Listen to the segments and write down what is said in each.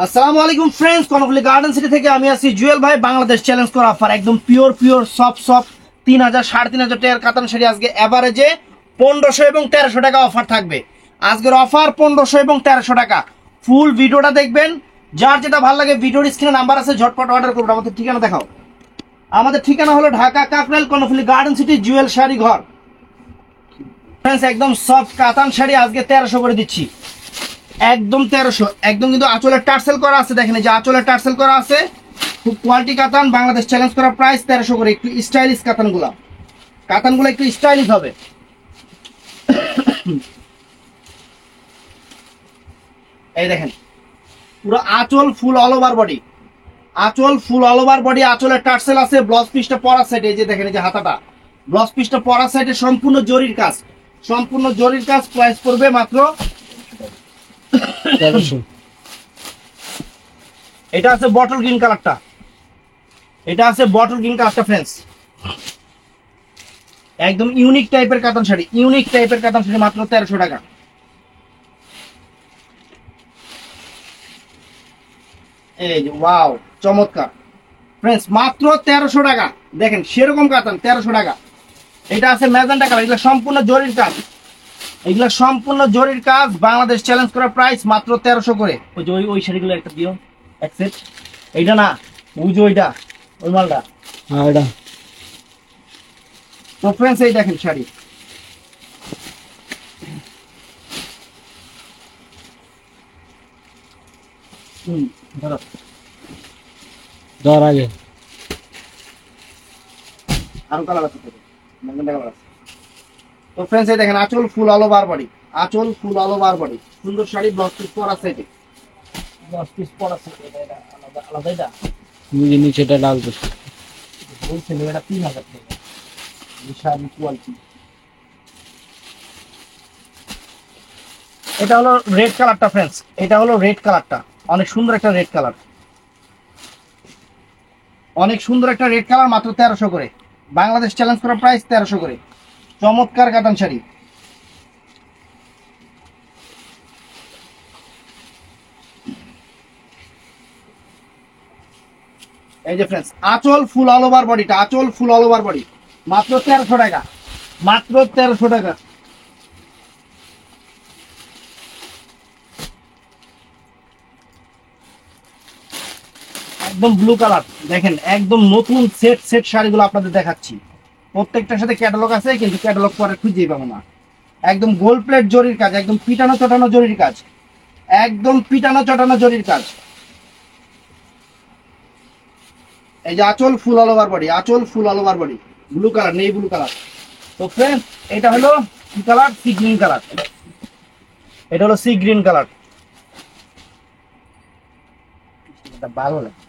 আসসালামু আলাইকুম friends, Karnaphuli garden city থেকে আমি আছি জুয়েল ভাই। বাংলাদেশ চ্যালেঞ্জ করা অফার, একদম পিওর সফট 3000 3,500 টাকার কাতান শাড়ি আজকে এভারেজে 1500 এবং 1300 টাকা অফার থাকবে। আজকের অফার 1500 এবং 1300 টাকা। ফুল ভিডিওটা দেখবেন, যার যেটা ভালো লাগে ভিডিওর স্ক্রিনে নাম্বার আছে, ঝটপট অর্ডার করুন। আমাদের ঠিকানা দেখাও। আমাদের ঠিকানা হলো ঢাকা কাকরাইল, কর্ণফুলী গার্ডেন সিটি, জুয়েল শাড়ি ঘর। ফ্রেন্ডস, একদম সফট কাতান শাড়ি আজকে 1300 করে দিচ্ছি, একদম 1300। একদম কিন্তু আঁচলের টার্সেল করা আছে, দেখেন এই যে আঁচলের টার্সেল করা আছে। খুব কোয়ালিটি কাতান, বাংলাদেশ চ্যালেঞ্জ করা প্রাইস 1300 করে। একটু স্টাইলিশ কাতানগুলো একটু স্টাইলিশ হবে। এই দেখেন পুরো আঁচল ফুল অল ওভার বডি, আঁচল ফুল অল ওভার বডি, আঁচলের টার্সেল আছে। ব্লাউজ পিসটা পরা সাইড, এই যে দেখেন এই যে হাতাটা, ব্লাউজ পিসটা পরা সাইডে সম্পূর্ণ জরির কাজ, সম্পূর্ণ জরির কাজ। প্রাইস পড়বে মাত্র 1300। এটা আছে বটল গ্রিন কালারটা, এটা আছে বটল গ্রিন কালারটা ফ্রেন্ডস, একদম ইউনিক টাইপের কাতান শাড়ি, ইউনিক টাইপের কাতান শাড়ি, মাত্র 1300 টাকা। এই যে ওয়াও, চমৎকার ফ্রেন্ডস, মাত্র 1300 টাকা। দেখেন সেরকম কাতান 1300 টাকা। এটা আছে ম্যাজেন্টা কালার, এগুলো সম্পূর্ণ জরির কাজ, এগুলো সম্পূর্ণ জরির কাজ। বাংলাদেশ চ্যালেঞ্জ করা প্রাইস মাত্র 1300 করে। ওই যে ওই শাড়িগুলো একটা দিও, এক সেট। এইটা না, ওই যে ওইটা, ওই মালটা, হ্যাঁ এটা। তো ফ্রেন্ডস এই দেখেন শাড়ি, ধরো ধর আগে আরো কালার আছে, ম্যাজেন্টা কালার আছে। তো ফ্রেন্ডস এই দেখেন আঁচল ফুল অল ওভার বডি, আঁচল ফুল অল ওভার বডি, সুন্দর শাড়ি। ব্লাউজ পিস পরা সাইডে, ব্লাউজ পিস পরা সাইডে, এটা আলাদা আলাদা। এটা নিজে নিচেটা লাল করছে। বলছিল এটা 3000 টাকা, বিশাল কোয়ালিটি। এটা হলো রেড কালারটা ফ্রেন্ডস, এটা হলো রেড কালারটা, অনেক সুন্দর একটা রেড কালার, অনেক সুন্দর একটা রেড কালার, মাত্র 1300 করে। বাংলাদেশ চ্যালেঞ্জ করা প্রাইস 1300 করে। চমৎকার কাতান শাড়ি। এই যে ফ্রেন্ডস আঁচল ফুল অল ওভার বডিটা, আঁচল ফুল অল ওভার বডি, মাত্র 1300 টাকা, মাত্র 1300 টাকা। একদম ব্লু কালার, দেখেন একদম নতুন সেট সেট শাড়িগুলো আপনাদের দেখাচ্ছি। প্রত্যেকটার সাথে ক্যাটালগ আছে, কিন্তু ক্যাটালগ পরে খুঁজেই পাবো না। একদম গোল্ড প্লেট জরির কাজ, একদম পিটানো চটানো জরির কাজ, একদম পিটানো চটানো জরির কাজ। এই যে আঁচল ফুল অল ওভার বডি, আঁচল full all over body, blue colour, নেই ব্লু কালার। তো ফ্রেন্ডস এটা হলো কি কালার? সি গ্রিন কালার, এটা হলো সি গ্রিন কালার। এটা ভালো লাগে।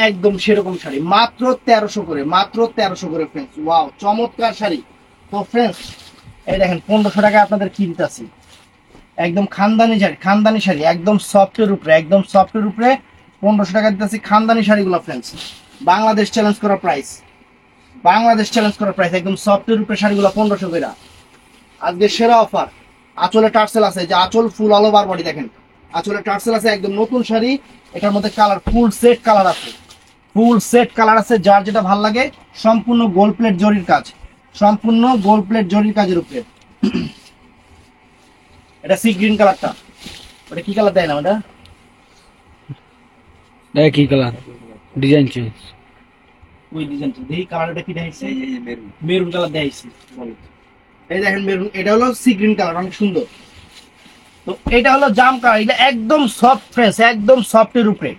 একদম সেরকম শাড়ি, মাত্র 1300 করে, মাত্র 1300 করে ফ্রেন্ডস। ওয়াও, চমৎকার শাড়ি। তো ফ্রেন্ডস এই দেখেন 1500 টাকা আপনাদের কি দিতেছি, একদম খানদানি শাড়ি, খানদানি শাড়ি, একদম সফটের উপরে, একদম সফটের উপরে 1500 টাকা দিতেছি খানদানি শাড়িগুলো ফ্রেন্ডস। বাংলাদেশ চ্যালেঞ্জ করা প্রাইস, বাংলাদেশ চ্যালেঞ্জ করা প্রাইস, একদম সফটের উপরে শাড়িগুলো 1500 করে। আজকে সেরা অফার। আঁচলে টার্সেল আছে, যে আঁচল ফুল অল ওভার বডি, দেখেন আঁচলে টার্সেল আছে, একদম নতুন শাড়ি। এটার মধ্যে কালার ফুল সেট কালার আছে, ফুল সেট কালার আছে, যার যেটা ভাল লাগে। সম্পূর্ণ গোল্ড প্লেট জরির কাজ, সম্পূর্ণ গোল্ড প্লেট জরির কাজের উপরে। এটা সি গ্রিন কালারটা, ওটা কি কালার দেয় না ওটা? দেখ কি কালার ডিজাইন চেঞ্জ। ওই ডিজাইনটা দেখি, কালারটা কি দেখাইছে? মেরুন কালার দেখাইছে, বলো। এই দেখেন মেরুন, এটা হলো সি গ্রিন কালার, অনেক সুন্দর। তো এটা হলো জাম কালার, এটা একদম সফট ফ্রেশ, একদম সফটের উপরে,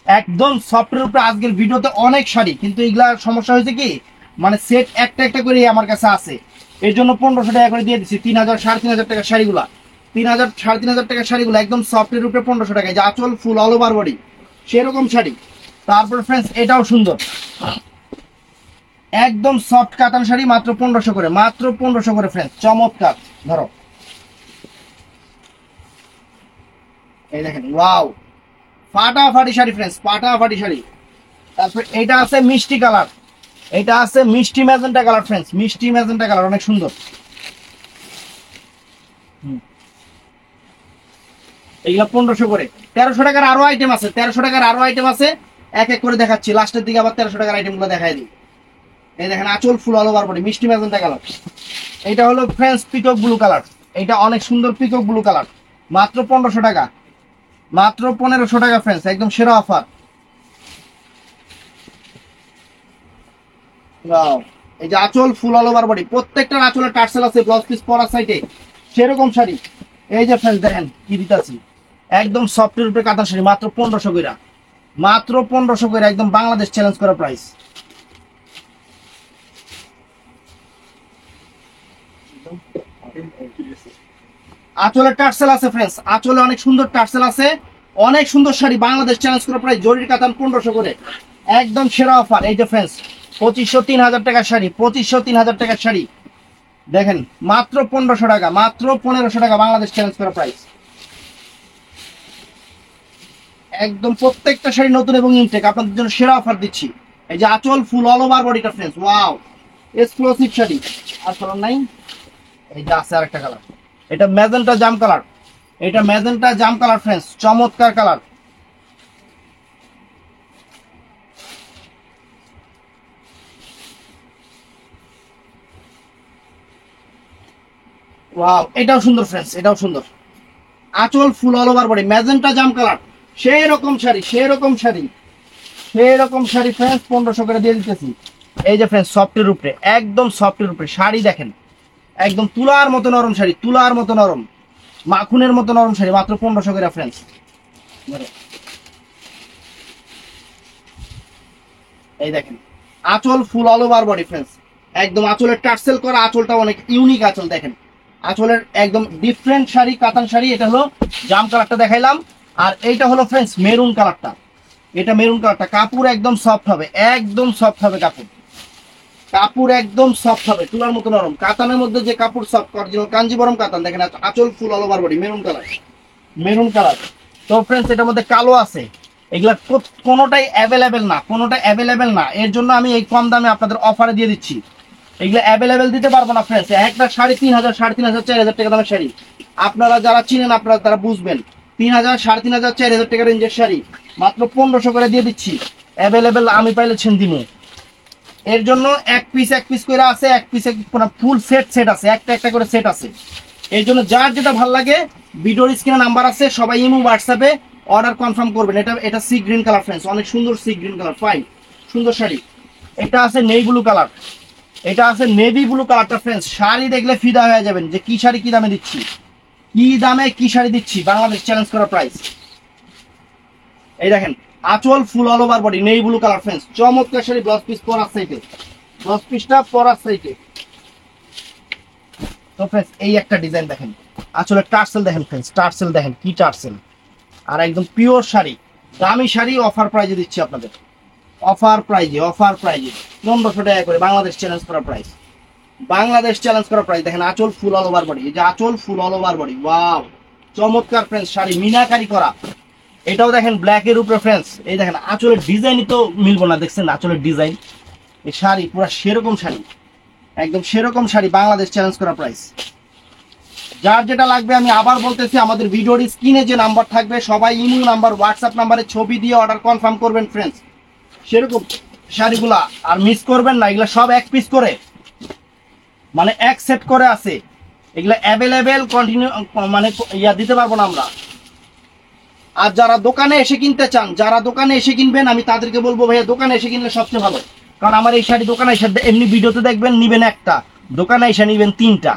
একদম সফটের উপরে। আজকের ভিডিওতে অনেক শাড়ি, কিন্তু এগুলা সমস্যা হয়েছে কি, মানে সেট একটা একটা করে আমার কাছে আছে, এর জন্য 1500 টাকা করে দিয়ে দিচ্ছি। 3000 3500 টাকার শাড়িগুলা, 3000 3500 টাকার শাড়িগুলো একদম সফটের উপরে 1500 টাকায়, যা আঁচল ফুল অল ওভার বডি, সেরকম শাড়ি। তারপর ফ্রেন্ডস এটাও সুন্দর, একদম সফট কাতান শাড়ি, মাত্র 1500 করে, মাত্র 1500 করে ফ্রেন্ডস। চমৎকার, ধরো এই দেখেন, ওয়াও, ফাটাফাটি শাড়ি ফ্রেন্ডস, ফাটাফাটি শাড়ি। তারপর এটা আছে মিষ্টি কালার, এটা আছে মিষ্টি ম্যাজেন্টা কালার ফ্রেন্ডস, মিষ্টি ম্যাজেন্টা কালার, অনেক সুন্দর। এইগুলা 1500 করে। 1300 টাকার আরো আইটেম আছে, 1300 টাকার আরো আইটেম আছে, এক এক করে দেখাচ্ছি। লাস্টের দিকে আবার 1300 টাকার আইটেম গুলো দেখাই দিই। এই দেখেন আঁচল ফুল অল ওভার বডি, মিষ্টি ম্যাজেন্টা কালার। এটা হলো ফ্রেন্স পিকক ব্লু কালার। এটা অনেক সুন্দর পিকক ব্লু কালার, মাত্র 1500 টাকা, মাত্র 1500 টাকা ফ্রেন্স, একদম সেরা অফার। এই যে আঁচল ফুল অল ওভার বডি, প্রত্যেকটার আঁচলের টার্সেল আছে, ব্লাউজ পিস পরা সাইডে সেরকম শাড়ি। এই যে ফ্রেন্স দেখেন কি দিতেছি, একদম সফটের উপরে কাতান শাড়ি, মাত্র 1500 কইরা, মাত্র 1500 কইরা, একদম বাংলাদেশ চ্যালেঞ্জ করা প্রাইস। আঁচলের টার্সেল আছে ফ্রেন্ডস, আঁচলে অনেক সুন্দর টার্সেল আছে, অনেক সুন্দর শাড়ি, বাংলাদেশ চ্যালেঞ্জ করা প্রাইস, জরির কাতান 1500 করে, একদম সেরা অফার। এই যে ফ্রেন্ডস 2500 3000 টাকার শাড়ি, 2500 3000 টাকার শাড়ি দেখেন, মাত্র 1500 টাকা, মাত্র 1500 টাকা, বাংলাদেশ চ্যালেঞ্জ করা প্রাইস। একদম প্রত্যেকটা শাড়ি নতুন এবং ইনটেক, আপনাদের জন্য সেরা অফার দিচ্ছি। এই যে আঁচল ফুল অল ওভার বডিটা ফ্রেন্ডস, ওয়াও এক্সক্লুসিভ শাড়ি। আর কালার নাই, এই যে আছে আরেকটা কালার, এটা ম্যাজেন্টা জাম কালার, এটা ম্যাজেন্টা জাম কালার ফ্রেন্ডস, চমৎকার কালার। ওয়াও এটাও সুন্দর ফ্রেন্ডস, এটাও সুন্দর। আঁচল full all over body, magenta জাম কালার, সেই রকম শাড়ি, সেই রকম শাড়ি, সেই রকম শাড়ি ফ্রেন্ডস 1500 করে দিয়ে দিতেছি। এই যে ফ্রেন্ডস সফটের উপরে, একদম সফটের উপরে শাড়ি দেখেন, একদম তুলার মতো নরম শাড়ি, তুলার মতো নরম, মাখুনের মতো নরম শাড়ি, মাত্র 1500 করে ফ্রেন্ডস। এই দেখেন আঁচল full all over body friends, একদম আঁচলের টার্সেল করা, আঁচলটা অনেক ইউনিক আঁচল দেখেন, আঁচলের একদম ডিফারেন্ট শাড়ি, কাতান শাড়ি। এটা হলো জাম কালারটা দেখাইলাম, আর এইটা হলো ফ্রেন্ডস মেরুন কালারটা, এটা মেরুন কালারটা। কাপড় একদম সফট হবে, একদম সফট হবে কাপড়, কাপড় একদম সফট হবে, তুলার মতো নরম, কাতানের মধ্যে যে কাপড় সফট, অরিজিনাল কাঞ্জিবরম কাতান। দেখেন আঁচল full all over body, maroon colour, maroon colour. তো ফ্রেন্ডস এটার মধ্যে কালো আছে, এগুলা কোনোটাই অ্যাভেলেবেল না, কোনোটাই অ্যাভেলেবেল না, এর জন্য আমি এই কম দামে আপনাদের অফারে দিয়ে দিচ্ছি। এগুলো অ্যাভেলেবেল দিতে পারবো না ফ্রেন্ডস, একটা 3500 3500 4000 টাকা দামের শাড়ি, আপনারা যারা চিনেন আপনারা তারা বুঝবেন। 3000 3500 4000 টাকা রেঞ্জের শাড়ি মাত্র 1500 করে দিয়ে দিচ্ছি, অ্যাভেলেবেল আমি পাইলে দিমু। এর জন্য এক পিস করে আছে, এক পিস ফুল সেট আছে, একটা একটা করে সেট আছে। এর জন্য যার যেটা ভালো লাগে, ভিডিওর স্ক্রিনে নাম্বার আছে, সবাই ইমো হোয়াটসঅ্যাপে অর্ডার কনফার্ম করবেন। এটা সি গ্রিন কালার ফ্রেন্ডস, অনেক সুন্দর সি গ্রিন কালার, ফাইন সুন্দর শাড়ি। এটা আছে নেভি ব্লু কালার, এটা আছে নেভি ব্লু কালারটা ফ্রেন্ডস, শাড়ি দেখলে ফিদা হয়ে যাবেন যে কি শাড়ি কি দামে দিচ্ছি, কি দামে কি শাড়ি দিচ্ছি, বাংলাদেশ চ্যালেঞ্জ করা প্রাইস। এই দেখেন আঁচল full all over body, navy blue colour friends, চমৎকার শাড়ি, ব্লাউজ পিস পরার সাইডে, ব্লাউজ পিসটা পরার সাইডে। তো ফ্রেন্ডস এই একটা ডিজাইন দেখেন, আসলে টার্সেল দেখেন ফ্রেন্ডস, টার্সেল দেখেন কি টার্সেল, আর একদম পিওর শাড়ি, দামি শাড়ি অফার প্রাইজে দিচ্ছি আপনাদের, অফার প্রাইজে, অফার প্রাইজে 1500 টাকা করে, বাংলাদেশ চ্যালেঞ্জ করা প্রাইস, বাংলাদেশ চ্যালেঞ্জ করা প্রাইস। দেখেন আঁচল ফুল অল ওভার বডি, এই যে আঁচল full all over body, wow চমৎকার ফ্রেন্ডস শাড়ি, মিনাকারি করা। এটাও দেখেন ব্ল্যাক এর উপরে ফ্রেন্ডস, এই দেখেন আঁচলের ডিজাইনই তো মিলবো না, দেখছেন আঁচলের ডিজাইন, এই শাড়ি পুরো সেরকম শাড়ি, একদম সেরকম শাড়ি, বাংলাদেশ চ্যালেঞ্জ করা প্রাইস। যার যেটা লাগবে আমি আবার বলতেছি, আমাদের ভিডিওর স্ক্রিনে যে নাম্বার থাকবে সবাই ইমো নাম্বার, হোয়াটসঅ্যাপ নাম্বারে ছবি দিয়ে অর্ডার কনফার্ম করবেন ফ্রেন্ডস, সেরকম শাড়িগুলা আর মিস করবেন না। এগুলা সব এক পিস করে, মানে এক সেট করে আছে, এগুলা অ্যাভেলেবেল কন্টিনিউ মানে দিতে পারবো না আমরা। আর যারা দোকানে এসে কিনতে চান, যারা দোকানে এসে কিনবেন, আমি তাদেরকে বলবো ভাইয়া দোকানে এসে কিনলে সবচেয়ে ভালো, কারণ আমার এই শাড়ি দোকানে এসে, এমনি ভিডিওতে দেখবেন নিবেন একটা, দোকানে এসে নিবেন 3টা।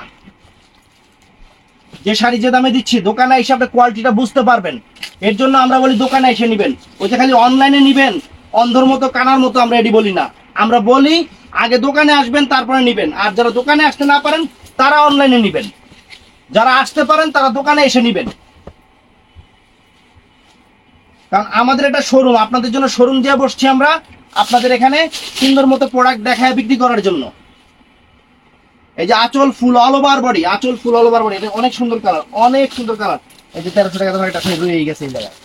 যে শাড়ি যে দামে দিচ্ছি দোকানে এসে আপনি কোয়ালিটিটা বুঝতে পারবেন, এর জন্য আমরা বলি দোকানে এসে নিবেন। ওই যে খালি অনলাইনে নিবেন অন্ধর মতো কানার মতো আমরা এটি বলি না, আমরা বলি আগে দোকানে আসবেন তারপরে নিবেন। আর যারা দোকানে আসতে না পারেন তারা অনলাইনে নিবেন, যারা আসতে পারেন তারা দোকানে এসে নিবেন। কারণ আমাদের এটা শোরুম, আপনাদের জন্য শোরুম দিয়ে বসছি আমরা, আপনাদের এখানে সুন্দর মতো প্রোডাক্ট দেখায় বিক্রি করার জন্য। এই যে আঁচল ফুল অল ওভার বডি, আঁচল ফুল অল ওভার বডি, এটা অনেক সুন্দর কালার, অনেক সুন্দর কালার। এই যে 1300 টাকা দামের একটা রয়ে গেছে এই জায়গায়।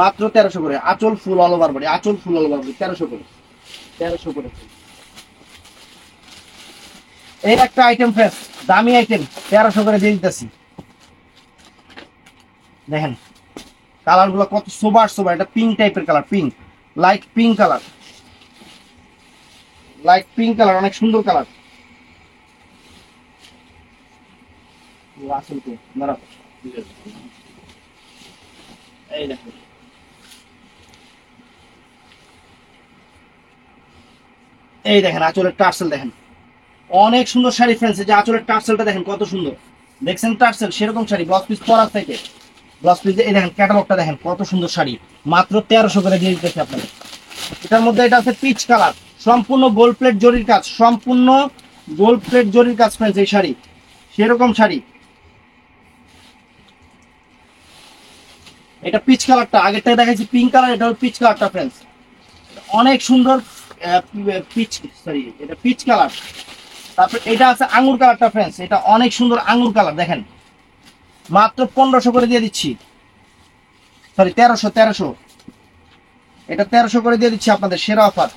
মাত্র 1300 করে। আঁচল ফুল অল ওভার বডি, আঁচল ফুল অল ওভার বডি 1300 করে, 1300 করে। এই একটা আইটেম ফ্রেন্ডস, দামি আইটেম, 1300 করে দিয়ে দিতেছি। দেখেন কালার গুলো কত সোবার সোবার, এটা পিঙ্ক টাইপের colour, pink, light pink colour, light pink colour, অনেক সুন্দর কালার। আসল তো দাঁড়াও, এই দেখেন এই দেখেন আঁচলের টার্সেল দেখেন, অনেক সুন্দর শাড়ি ফ্রেন্ডস। এই যে আঁচলের টার্সেলটা দেখেন কত সুন্দর, দেখছেন টার্সেল সেরকম শাড়ি, ব্লাউজ পিস পরার থেকে ব্লাউজ পিস। এই দেখেন ক্যাটালগটা দেখেন কত সুন্দর শাড়ি, মাত্র 1300 করে দিয়ে দিতেছি আপনাদের। এটার মধ্যে এটা আছে পিচ কালার, সম্পূর্ণ গোল্ড প্লেট জরির কাজ, সম্পূর্ণ গোল্ড প্লেট জরির কাজ ফ্রেন্ডস। এই শাড়ি সেরকম শাড়ি, এটা পিচ কালারটা, আগেরটা দেখাচ্ছি পিঙ্ক কালার, এটা হলো পিচ কালারটা ফ্রেন্ডস, অনেক সুন্দর পিচ, সরি এটা পিচ কালার। তারপর এটা আছে আঙ্গুর কালারটা ফ্রেন্ডস, এটা অনেক সুন্দর আঙ্গুর কালার দেখেন, মাত্র 1500 করে দিয়ে দিচ্ছি, সরি 1300, 1300, এটা 1300 করে দিয়ে দিচ্ছি আপনাদের, সেরা অফার।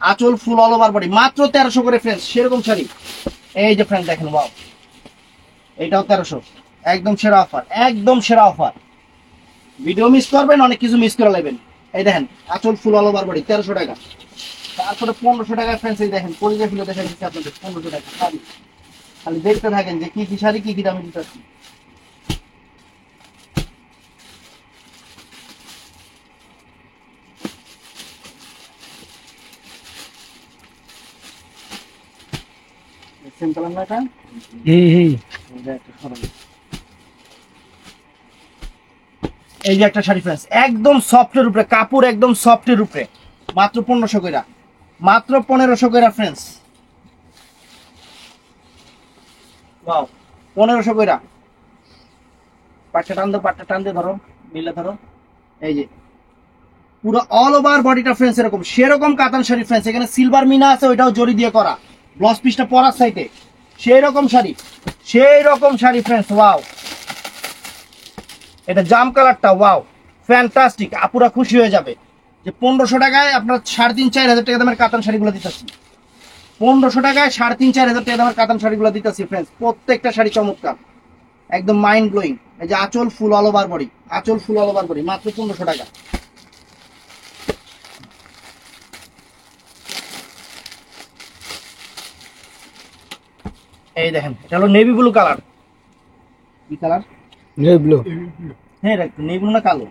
আঁচল ফুল অল ওভার বডি, মাত্র 1300 করে ফ্রেন্ডস, সেরকম শাড়ি। এই যে ফ্রেন্ড দেখেন, ওয়াও, এইটাও 1300, একদম সেরা অফার, একদম সেরা অফার। ভিডিও মিস করবেন, অনেক কিছু মিস করে নেবেন। এই দেখেন আঁচল ফুল অল ওভার বডি 1300 টাকা। তারপরে 1500 টাকা ফ্রেন্ডস, এই দেখেন পরিচয় ফুলে দেখা দিচ্ছি আপনাদের 1500 টাকা শাড়ি। খালি দেখতে থাকেন যে কি কি শাড়ি কি কি দামে দিতেছি। সেম কালার না এটা? হুম। এই যে একটা সরাই। এই যে একটা শাড়ি ফ্রেন্ডস, একদম সফটের উপরে, কাপড় একদম সফটের উপরে, মাত্র 1500 কইরা, মাত্র 1500 কইরা ফ্রেন্ডস। ওয়াও, 1500 কইরা। পাটটা টান দো, পাটটা টান দিয়ে ধরো, মিলে ধরো। এই যে পুরো অল ওভার বডিটা ফ্রেন্ডস এরকম, সেরকম কাতান শাড়ি ফ্রেন্ডস। এখানে সিলভার মিনা আছে, ওইটাও জরি দিয়ে করা, ব্লাউজ পিসটা পরার সাইডে সেই রকম শাড়ি, সেই রকম শাড়ি ফ্রেন্ডস। ওয়াও, এটা জাম কালারটা, ওয়াও ফ্যান্টাস্টিক, আপুরা খুশি হয়ে যাবে যে 1500 টাকায় আপনার 3500-4000 টাকা দামের কাতান শাড়িগুলো দিতেছি। 1500 টাকায় 3500-4000 টাকা দামের কাতান শাড়িগুলো দিতেছি ফ্রেন্ডস, প্রত্যেকটা শাড়ি চমৎকার, একদম মাইন্ড ব্লোয়িং। এই যে আঁচল ফুল অল ওভার বডি, আঁচল ফুল অল ওভার বডি, মাত্র 1500 টাকা। এই দেখেন এটা হলো নেভি ব্লু কালার, কি কালার? Navy blue. হ্যাঁ নেভি ব্লু না কালো?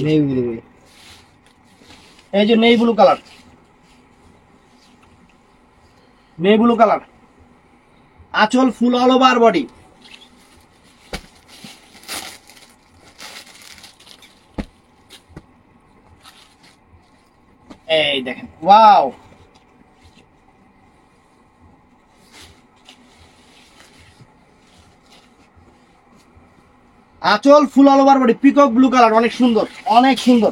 Navy blue. এই যে navy blue colour, navy blue colour, আঁচল ফুল অল ওভার বডি। এই দেখেন ওয়াও, আঁচল full all over body, peacock blue colour, অনেক সুন্দর, অনেক সুন্দর।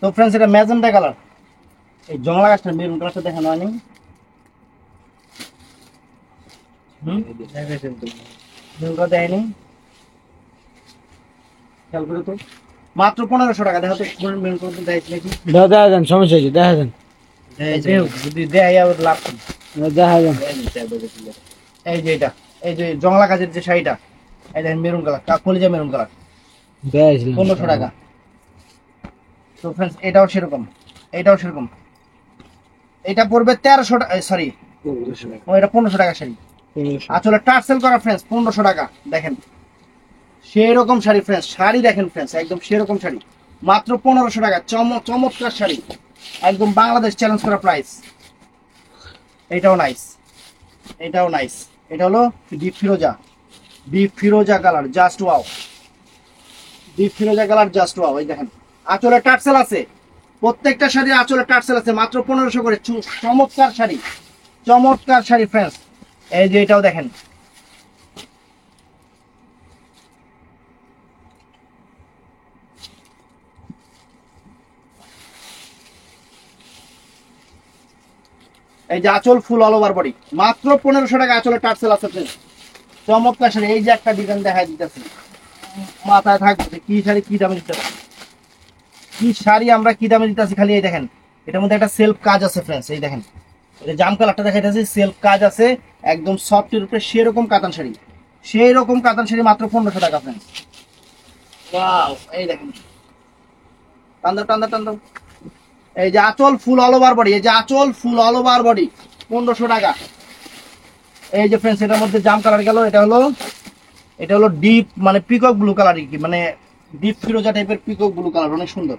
তো ফ্রেন্ডস এটা ম্যাজেন্টা কালার, এই জংলা গাছটা মেরুন কালারটা দেখানো হয়নি। মেরুনটা দেয়নি, খেয়াল করে তো। মাত্র 1500 টাকা, দেখো তো মেরুন কালারটা দেখাইছি নাকি? দেখা দেন, সমস্যা হয়েছে, দেখা দেন, যদি দেয় আবার লাভ কি? দেখা দেন। এই যে এটা, এই যে জংলা কাজের যে শাড়িটা, এই দেখেন মেরুন কালার, কলিজা মেরুন কালার, দেখাইছিলাম 1500 টাকা। তো ফ্রেন্ডস এটাও সেরকম, এটাও সেরকম, এটা পড়বে 1300 টাকা, সরি ও এটা 1500 টাকা শাড়ি। আসলে টার্সেল করা ফ্রেন্ডস 1500 টাকা। দেখেন সেরকম শাড়ি ফ্রেন্ডস, শাড়ি দেখেন ফ্রেন্ডস, একদম সেরকম শাড়ি, মাত্র 1500 টাকা। চমৎকার শাড়ি, একদম বাংলাদেশ চ্যালেঞ্জ করা প্রাইস। এটাও নাইস, এটাও নাইস, এটা হলো ডিপ ফিরোজা, ডিপ ফিরোজা কালার, জাস্ট ওয়াও, ডিপ ফিরোজা কালার, জাস্ট ওয়াও। এই দেখেন আঁচলে টার্সেল আছে, প্রত্যেকটা শাড়ি আঁচলে টার্সেল আছে, মাত্র 1500 করে। চমৎকার শাড়ি, চমৎকার শাড়ি ফ্রেন্ডস। এই যে এটাও দেখেন, এই যে আঁচল ফুল অল ওভার বডি, মাত্র 1500 টাকা আঁচলের টার্সেল আছে ফ্রেন্ডস। চমৎকার শাড়ি। এই যে একটা ডিজাইন দেখাই দিতেছি, মাথায় থাকবে যে কি শাড়ি কি দামে দিতে পারে, কি শাড়ি আমরা কি দামে দিতেছি। খালি এই দেখেন, এটার মধ্যে একটা সেলফ কাজ আছে ফ্রেন্ডস। এই দেখেন, এটা জাম কালারটা দেখাইতেছি, সেলফ কাজ আছে একদম সফটের উপরে, সেরকম কাতান শাড়ি, সেই রকম কাতান শাড়ি মাত্র 1500 টাকা ফ্রেন্ডস। ওয়াও, এই দেখেন, টান দাও টান দাও টান দাও। এই যে আঁচল ফুল অল ওভার বডি, এই যে আঁচল ফুল অল ওভার বডি 1500 টাকা। এই যে ফ্রেন্ডস, এটার মধ্যে জাম কালার গেল, এটা হলো ডিপ মানে পিকক ব্লু কালার, কি মানে ডিপ ফিরোজা টাইপের পিকক ব্লু কালার, অনেক সুন্দর,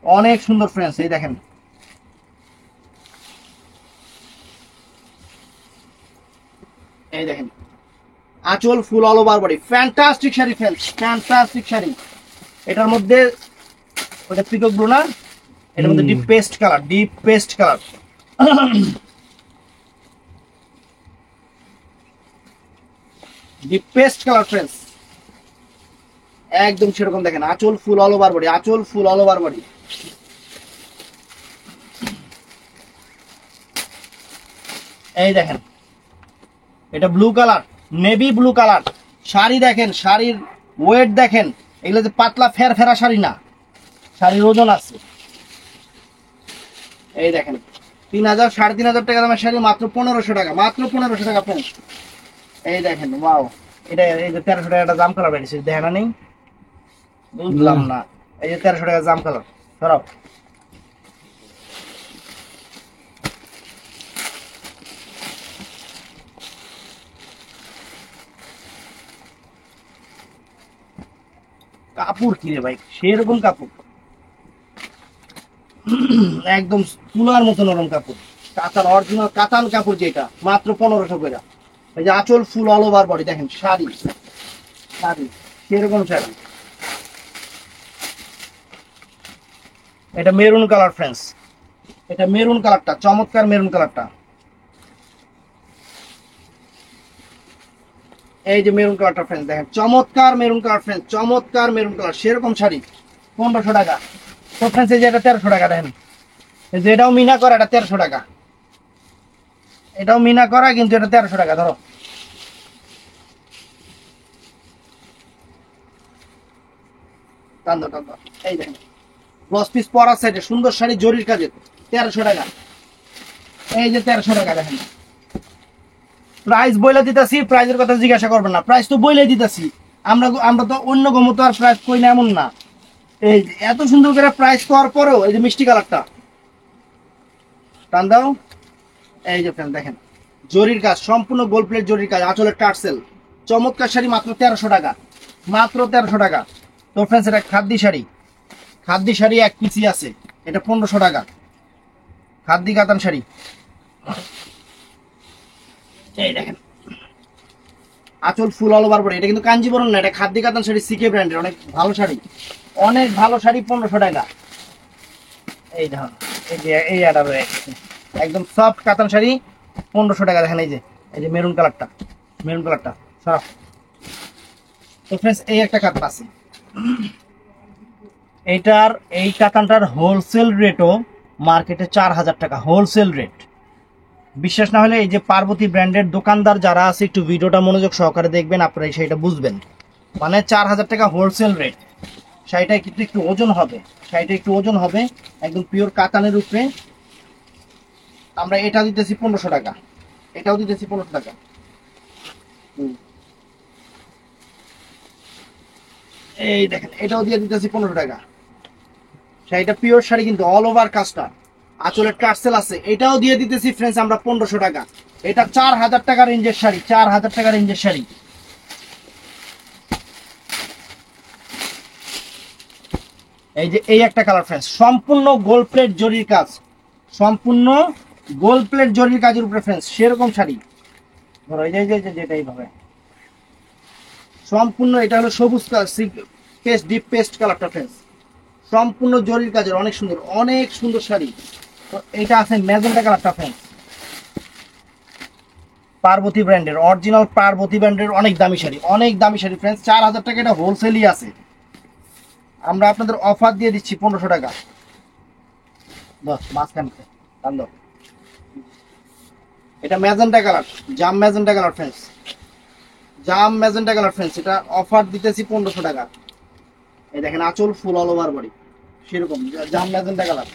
অনেক সুন্দর ফ্রেন্ডস। এই দেখেন, এই দেখেন আঁচল full all over body, fantastic sari friends, fantastic sari. এটার মধ্যে ওটা পিকক ব্লু না, এটার মধ্যে deep paste colour, deep paste colour. Deep paste colour friends, একদম সেরকম। দেখেন আঁচল ফুল অল ওভার বডি, আঁচল ফুল অল ওভার বডি। এই দেখেন, এটা blue colour, navy blue colour. Sari দেখেন, শাড়ির ওয়েট দেখেন, এগুলো যে পাতলা ফের ফেরা শাড়ি না, শাড়ির ওজন আছে। এই দেখেন 3000 3500 টাকা দামের শাড়ি মাত্র 1500 টাকা, মাত্র 1500 টাকা ফ্রেন্ডস। এই দেখেন, ওয়াও, এটা এই যে 1300 টাকা একটা জাম কালার বেরিয়েছে, দেখেন না নেই, বুঝলাম না। এই যে 1300 টাকা জাম কালার, সরাও। কাপড় কিনে ভাই, সেরকম কাপড়, একদম তুলার মতো নরম কাপড়, কাতান অরিজিনাল কাতান কাপড়, যেটা মাত্র 1500 করে। এই যে আঁচল ফুল অল ওভার বডি, দেখেন শাড়ি, শাড়ি সেরকম শাড়ি। এটা মেরুন কালার ফ্রেন্ডস, এটা মেরুন কালারটা, চমৎকার মেরুন কালারটা। এই যে মেরুন কালারটা ফ্রেন্ডস, দেখেন চমৎকার মেরুন কালার ফ্রেন্ডস, চমৎকার মেরুন কালার, সেরকম শাড়ি 1500 টাকা। তো ফ্রেন্ডস এই যে এটা 1300 টাকা, দেখেন এই যে এটাও মিনা করা, এটা 1300 টাকা, এটাও মিনা করা, কিন্তু এটা 1300 টাকা। ধরো, টান দাও টান দাও। এই দেখেন ব্লাউজ পিস পরা সাইডে সুন্দর শাড়ি জরির কাজে 1300 টাকা। এই যে 1300 টাকা, দেখেন প্রাইস বইলে দিতেছি, প্রাইসের কথা জিজ্ঞাসা করবেন না, প্রাইস তো বইলে দিতেছি। আমরা তো অন্য গমত আর প্রাইস কই না এমন না। এই যে এত সুন্দর করে প্রাইস করার পরেও এই যে মিষ্টি কালারটা, টান দাও। এই যে ফ্রেন্ড দেখেন, জরির কাজ, সম্পূর্ণ গোল্ড প্লেট জরির কাজ, আঁচলের টার্সেল, চমৎকার শাড়ি মাত্র 1300 টাকা, মাত্র 1300 টাকা। তো ফ্রেন্ডস এটা খাদ্দি শাড়ি, খাদ্দি শাড়ি এক পিসি আছে, এটা 1500 টাকা, খাদ্দি কাতান শাড়ি। এই দেখেন আঁচল ফুল অল ওভার বডি, এটা কিন্তু কাঞ্জিবরম না, এটা খাদ্দি কাতান শাড়ি, সিকে ব্র্যান্ডের, অনেক ভালো শাড়ি, অনেক ভালো শাড়ি, 1500 টাকা। এই দেখুন, এই যে এই আটা রয়েছে একদম সফট কাতান শাড়ি 1500 টাকা। দেখেন এই যে মেরুন কালারটা, মেরুন কালারটা সরাফ। তো ফ্রেন্ডস এই একটা কাতান আছে, এইটার এই কাতানটার হোলসেল রেটও মার্কেটে 4000 টাকা, হোলসেল রেট। বিশ্বাস না হলে এই যে পার্বতী ব্র্যান্ডের দোকানদার যারা আছে, একটু ভিডিওটা মনোযোগ সহকারে দেখবেন, আপনারা এই শাড়িটা বুঝবেন। মানে 4000 টাকা হোলসেল রেট। শাড়িটা কিন্তু একটু ওজন হবে, শাড়িটা একটু ওজন হবে, একদম পিওর কাতানের উপরে। আমরা এটা দিতেছি 1500 টাকা, এটাও দিতেছি 1500 টাকা। এই দেখেন এটাও দিয়ে দিতেছি 1500 টাকা। শাড়িটা পিওর শাড়ি, কিন্তু অল ওভার কাজটা, আঁচলের টার্সেল আছে, এটাও দিয়ে দিতেছি ফ্রেন্ডস আমরা 1500 টাকা। এটা 4000 টাকা রেঞ্জের শাড়ি, 4000 টাকা রেঞ্জের শাড়ি। এই যে এই একটা কালার ফ্রেন্ডস, সম্পূর্ণ গোল্ড প্লেট জরির কাজ, সম্পূর্ণ গোল্ড প্লেট জরির কাজের উপরে ফ্রেন্ডস, সেরকম শাড়ি। ধরো এই যে যেটা এইভাবে সম্পূর্ণ, এটা হলো সবুজ পেস্ট, ডিপ পেস্ট কালারটা ফ্রেন্ডস, সম্পূর্ণ জরির কাজের, অনেক সুন্দর, অনেক সুন্দর শাড়ি। তো এটা আছে ম্যাজেন্টা কালারটা ফ্রেন্ডস, পার্বতী ব্র্যান্ডের, অরিজিনাল পার্বতী ব্র্যান্ডের, অনেক দামি শাড়ি, অনেক দামি শাড়ি ফ্রেন্ডস। 4000 টাকা এটা হোলসেলই আছে, আমরা আপনাদের অফার দিয়ে দিচ্ছি 1500 টাকা। বস মাঝখানে দাম দাও। এটা ম্যাজেন্টা কালার, জাম ম্যাজেন্টা কালার ফ্রেন্ডস, জাম ম্যাজেন্টা কালার ফ্রেন্ডস। এটা অফার দিতেছি 1500 টাকা। এই দেখেন আঁচল ফুল অল ওভার বডি সেরকম জাম ম্যাজেন্টা কালার।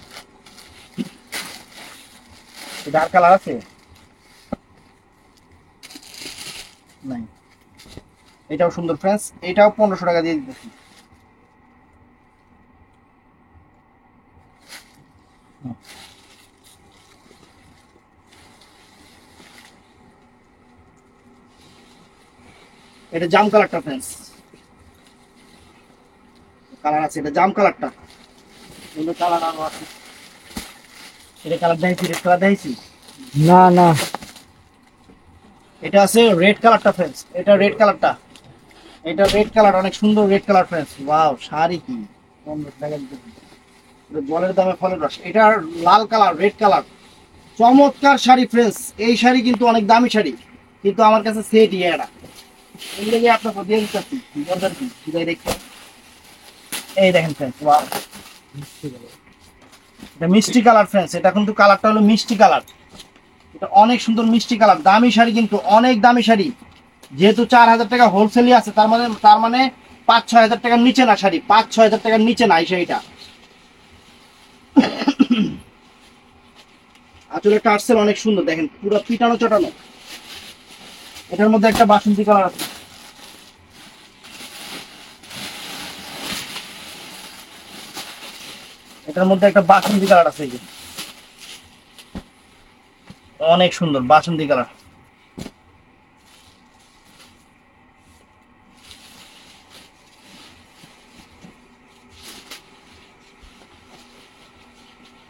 ডার্ক কালার আছে নাই? এটাও সুন্দর ফ্রেন্ডস, এটাও 1500 টাকা দিয়ে দিতেছি। এটা জাম কালারটা ফ্রেন্ডস, কালার আছে, এটা জাম কালারটা, অন্য কালার আরো আছে। এটা কালার দেখাইছি, রেড কালার দেখাইছি। না না, এটা আছে রেড কালারটা ফ্রেন্ডস, এটা রেড কালারটা, এটা রেড কালার, অনেক সুন্দর red colour friends. Wow, sari কি 1500 টাকা দিতেছি। এটা জলের দামে ফলের রস। এটা লাল কালার, রেড কালার, চমৎকার শাড়ি ফ্রেন্ডস। এই শাড়ি কিন্তু অনেক দামি শাড়ি, কিন্তু আমার কাছে সেটই এটা, এই লেগে আপনাকে দিয়ে দিতেছি। দরকার কি সেটাই দেখতে। এই দেখেন ফ্রেন্ডস, ওয়াও, এটা মিষ্টি কালার ফ্রেন্ডস। এটা কিন্তু কালারটা হলো মিষ্টি কালার, এটা অনেক সুন্দর মিষ্টি কালার। দামি শাড়ি, কিন্তু অনেক দামি শাড়ি। যেহেতু 4000 টাকা হোলসেলই আছে, তার মানে 5-6 হাজার টাকার নিচে না শাড়ি, 5-6 হাজার টাকার নিচে না এই শাড়িটা। আসলে টার্সেল অনেক সুন্দর, দেখেন পুরো পিটানো চটানো। এটার মধ্যে একটা বাসন্তী কালার আছে, এটার মধ্যে একটা বাসন্তী কালার আছে, এই যে অনেক সুন্দর বাসন্তী কালার।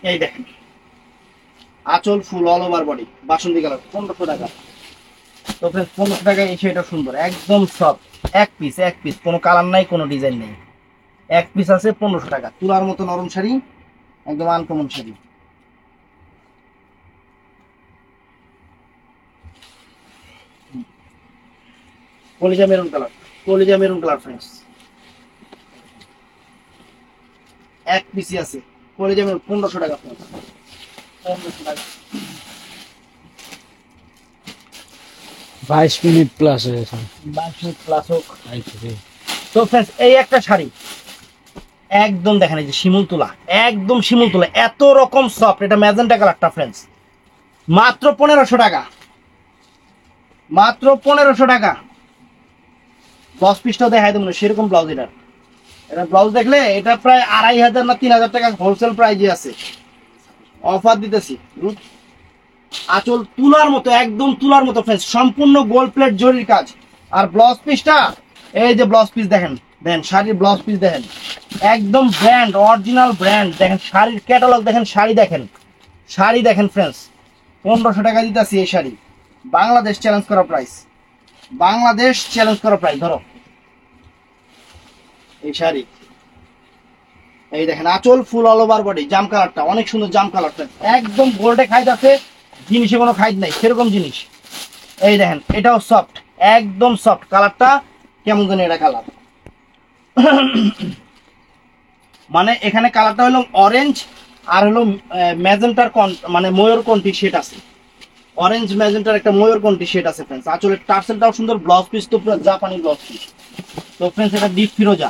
এই দেখেন আঁচল ফুল অল ওভার বডি বাসন্তী কালার, 1500 টাকা। তো ফ্রেন্ডস 1500 টাকায় এই শাড়িটা সুন্দর, একদম সফট, এক পিস এক পিস, কোনো কালার নাই, কোনো ডিজাইন নেই, এক পিস আছে 1500 টাকা। তুলার মতো নরম শাড়ি, একদম আনকমন শাড়ি। কলিজা মেরুন কালার, কলিজা মেরুন কালার ফ্রেন্ডস, এক পিসই আছে কলিজা মেরুন, 1500 টাকা friends, 1500 টাকা। 22 মিনিট প্লাস হয়েছে। 22 মিনিট প্লাস হোক। আইছে। তো ফ্রেন্ডস এই একটা শাড়ি একদম দেখেন, এই যে শিমুল তুলা, একদম শিমুল তুলা, এত রকম সফট। এটা ম্যাজেন্টা কালারটা ফ্রেন্ডস, মাত্র 1500 টাকা, মাত্র 1500 টাকা। ব্লাউজ পিসটাও দেখাই দেবো সেরকম ব্লাউজ। এটা এটা ব্লাউজ দেখলে এটা প্রায় 2500 না 3000 টাকা হোলসেল প্রাইজে আছে, অফার দিতেছি। আঁচল তুলার মতো, একদম তুলার মতো ফ্রেন্ডস, সম্পূর্ণ গোল্ড প্লেট জরির কাজ। আর ব্লাউজ পিসটা, এই যে ব্লাউজ পিস দেখেন, দেখেন শাড়ির ব্লাউজ পিস দেখেন, একদম ব্র্যান্ড, অরিজিনাল ব্র্যান্ড। দেখেন শাড়ির ক্যাটালগ দেখেন, শাড়ি দেখেন, শাড়ি দেখেন ফ্রেন্ডস। 1500 টাকা দিতেছি এই শাড়ি, বাংলাদেশ চ্যালেঞ্জ করা প্রাইস, বাংলাদেশ চ্যালেঞ্জ করা প্রাইস। ধরো এই শাড়ি, এই দেখেন আঁচল ফুল অল ওভার বডি, জাম কালারটা অনেক সুন্দর, জাম কালারটা একদম গোল্ডে খাইতে আছে, জিনিসে কোনো খাইত নাই সেরকম জিনিস। এই দেখেন এটাও সফট, একদম সফট। কালারটা কেমন জানি এটা কালার, মানে এখানে কালারটা হলো অরেঞ্জ, আর হলো ম্যাজেন্টার মানে ময়ূর কণ্ঠী শেড আছে, অরেঞ্জ ম্যাজেন্টার একটা ময়ূর কণ্ঠী শেড আছে ফ্রেন্ডস। আসলে টার্সেলটাও সুন্দর, ব্লাউজ পিস তো পুরো জাপানি ব্লাউজ পিস। তো ফ্রেন্ডস এটা ডিপ ফিরোজা,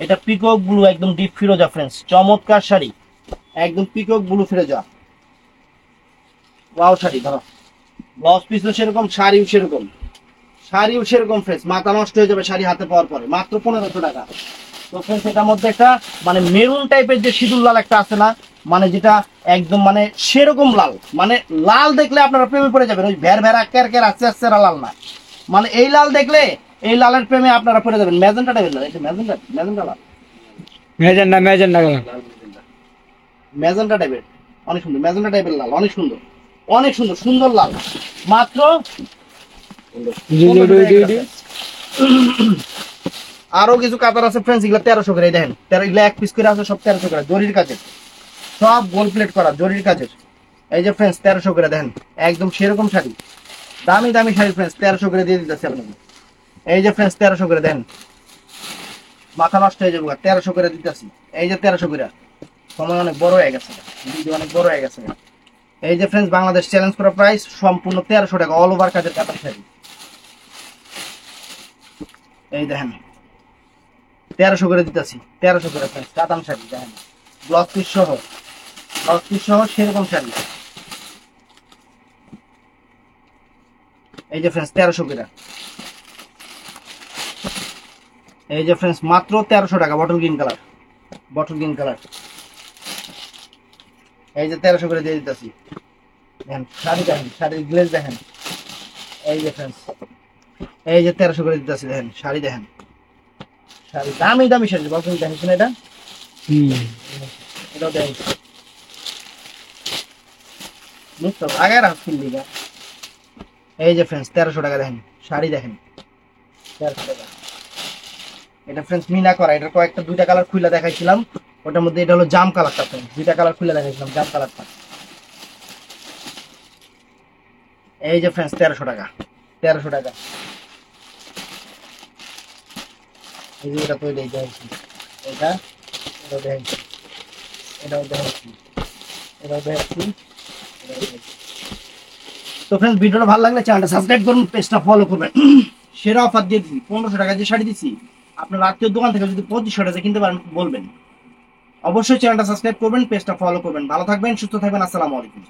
এটা পিকক ব্লু, একদম ডিপ ফিরোজা ফ্রেন্ডস, চমৎকার শাড়ি, একদম পিকক ব্লু ফিরোজা। ওয়াও শাড়ি, ধরো ব্লাউজ পিসও সেরকম, শাড়িও সেরকম, শাড়িও সেরকম ফ্রেন্ডস, মাথা নষ্ট হয়ে যাবে শাড়ি হাতে পাওয়ার পরে, মাত্র 1500 টাকা। তো ফ্রেন্ডস এটার মধ্যে একটা মানে মেরুন টাইপের যে সিঁদুর লাল একটা আছে না, মানে যেটা একদম মানে সেরকম লাল, মানে লাল দেখলে আপনারা প্রেমে পড়ে যাবেন, ওই ভের ভেরা কের কের আস্তে আস্তে লাল না, মানে এই লাল দেখলে এই লালের প্রেমে আপনারা পড়ে যাবেন। ম্যাজেন্টা টাইপের লাল, এটা ম্যাজেন্টা, ম্যাজেন্টা লাল, মেজেন্ডা মেজেন্ডা কালার। ম্যাজেন্টা টাইপের অনেক সুন্দর, ম্যাজেন্টা টাইপের লাল অনেক সুন্দর, অনেক সুন্দর, সুন্দর লাল, মাত্র 1500 টাকা। আরো কিছু কাতার আছে ফ্রেন্ডস, এগুলো 1300 করে, দেখেন 13, এগুলো এক পিস করে আছে, সব 1300 করে, জরির কাজের, সব গোল্ড প্লেট করা জরির কাজের। এই যে ফ্রেন্ডস 1300 করে, দেখেন একদম সেরকম শাড়ি, দামি দামি শাড়ি ফ্রেন্ডস, 1300 করে দিয়ে দিতেছি আপনাকে। এই যে ফ্রেন্ডস 1300 করে, দেন মাথা নষ্ট হয়ে যাবে, 1300 করে দিতেছি। এই যে 1300 করে, সময় অনেক বড় হয়ে গেছে, ভিডিও অনেক বড় হয়ে গেছে। এই যে ফ্রেন্ডস বাংলাদেশ চ্যালেঞ্জ করা প্রাইস সম্পূর্ণ 1300 টাকা, অল ওভার কাজের কাতান শাড়ি। এই দেখেন 1300 করে দিতেছি, 1300 করে ফ্রেন্ডস কাতান শাড়ি দেখেন, ব্লাউজ পিস সহ সেরকম শাড়ি। এই যে ফ্রেন্ডস 1300 করে, এই যে ফ্রেন্ডস মাত্র 1300 টাকা, বটল গ্রিন কালার। এই যে 1300 করে দিয়ে দিতেছি। দেখেন শাড়ি দেখেন, শাড়ির গ্লেজ দেখেন। এই যে ফ্রেন্ডস এই যে 1300 করে দিতেছি, দেখেন শাড়ি দেখেন, শাড়ি দামি শাড়ি, বলছেন দেখেন এটা, এটাও দেখেন বুঝছো আগে রাখ কিনলি। এই যে ফ্রেন্ডস 1300 টাকা দেখেন, শাড়ি দেখেন 1300 টাকা। এটা ফ্রেন্ডস মিনা করা, এটা কয়েকটা দুইটা কালার খুলে দেখাইছিলাম, ওটার মধ্যে এটা হলো জাম কালারটা ফ্রেন্ডস, দুইটা কালার খুলে দেখাইছিলাম জাম কালারটা। এই যে ফ্রেন্ডস 1300 টাকা, 1300 টাকা। এই যে এটা তো এটাই দেখাইছি, এটাও দেখাইছি, এটাও দেখাচ্ছি। তো ফ্রেন্ডস ভিডিওটা ভালো লাগলে চ্যানেলটা সাবস্ক্রাইব করুন, পেজটা ফলো করবেন। সেরা অফার দিয়ে 1500 টাকা যে শাড়ি দিচ্ছি, আপনার আত্মীয় দোকান থেকে যদি 2500 টাকা কিনতে পারেন বলবেন। অবশ্যই চ্যানেলটা সাবস্ক্রাইব করবেন, পেজটা ফলো করবেন। ভালো থাকবেন, সুস্থ থাকবেন, আসসালামু আলাইকুম।